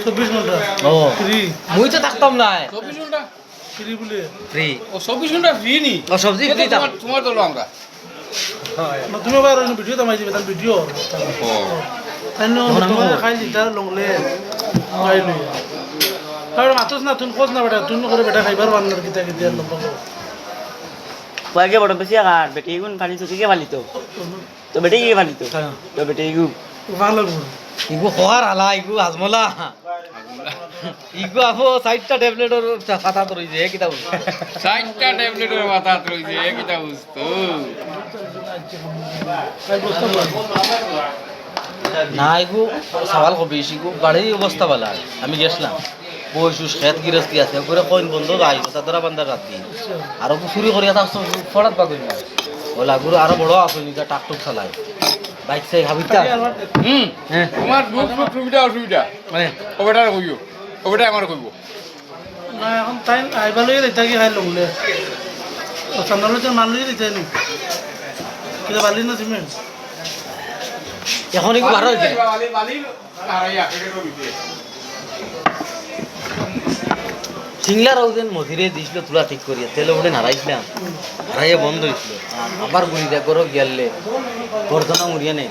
24 ঘন্টা ও ফ্রি মুই তো থাকতাম না 24 ঘন্টা ফ্রি বলে ফ্রি ও 24 ঘন্টা ফ্রি নি ও সবজি ফ্রি দাম তোমার দলো আমরা না তুমি আবার ভিডিও তো মাইছি বেতন ভিডিও ও তাই নো খাই লিটার লংলে খাই লই তাহলে মাতস না তুই খোঁজ না বেটা তুই করে বেটা খাইবার বান্নার কিতা কিতা লম্বা কয়েকে বড় বেশি আর বেটি গুণ ফালি তো কে ফালি তো বেটি কে ফালি তো বেটি গু ভালো লাগবে ইগু খোয়ার আলা ইগু আজমলা ইগু আবো 60টা ট্যাবলেটর খাতা তো রইছে কিতা বল 60টা ট্যাবলেটের মাথা রইছে কিটা বুঝতো খাই বসতে না ইগু সওয়াল কবি ইগু গাড়ির অবস্থা ভালো আমি গেছিলাম বয়সুস খেত গিরস্তি আছে করে কইন বন্ধ আই কথা ধরা বান্দার রাতি আর চুরি করিয়া তা ফড়াত পাগল না ওলা গুরু আরো বড় আছে নিকা টাকটুক চালায় বাইক সাই হাবিতা হ্যাঁ তোমার দুঃখ সুবিধা অসুবিধা মানে ওবেটার কইও ওবেটা আমার কইব না এখন তাই আইবা লই রেতা কি খাই লংলে ও সামনে তো মান লই রেতা নি কিতা বালি না সিমেন্ট এখন ইগু ভালো হইছে বালি আরাইয়া কেটে কইতে সিংলার ওদিন মধিরে দিছিল তুলা ঠিক করিয়া তেলে উঠে নাড়াইছিলাম হারাইয়া বন্ধ হয়েছিল আবার গুড়ি দেখ গিয়ালে গর্দনা মুড়িয়া নেই